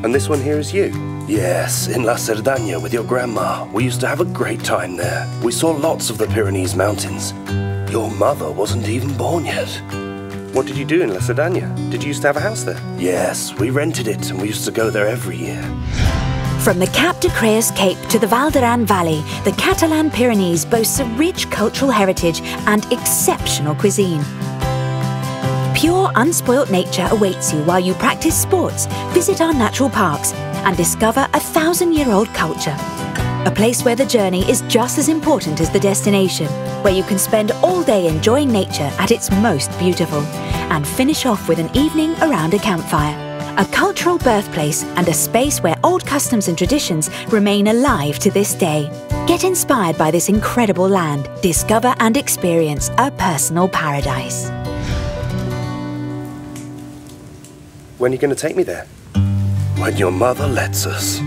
And this one here is you? Yes, in La Cerdanya with your grandma. We used to have a great time there. We saw lots of the Pyrenees mountains. Your mother wasn't even born yet. What did you do in La Cerdanya? Did you used to have a house there? Yes, we rented it and we used to go there every year. From the Cap de Creus Cape to the Val d'Aran Valley, the Catalan Pyrenees boasts a rich cultural heritage and exceptional cuisine. Pure, unspoilt nature awaits you while you practice sports, visit our natural parks, and discover a 1,000-year-old culture. A place where the journey is just as important as the destination, where you can spend all day enjoying nature at its most beautiful, and finish off with an evening around a campfire. A cultural birthplace and a space where old customs and traditions remain alive to this day. Get inspired by this incredible land. Discover and experience a personal paradise. When are you going to take me there? When your mother lets us.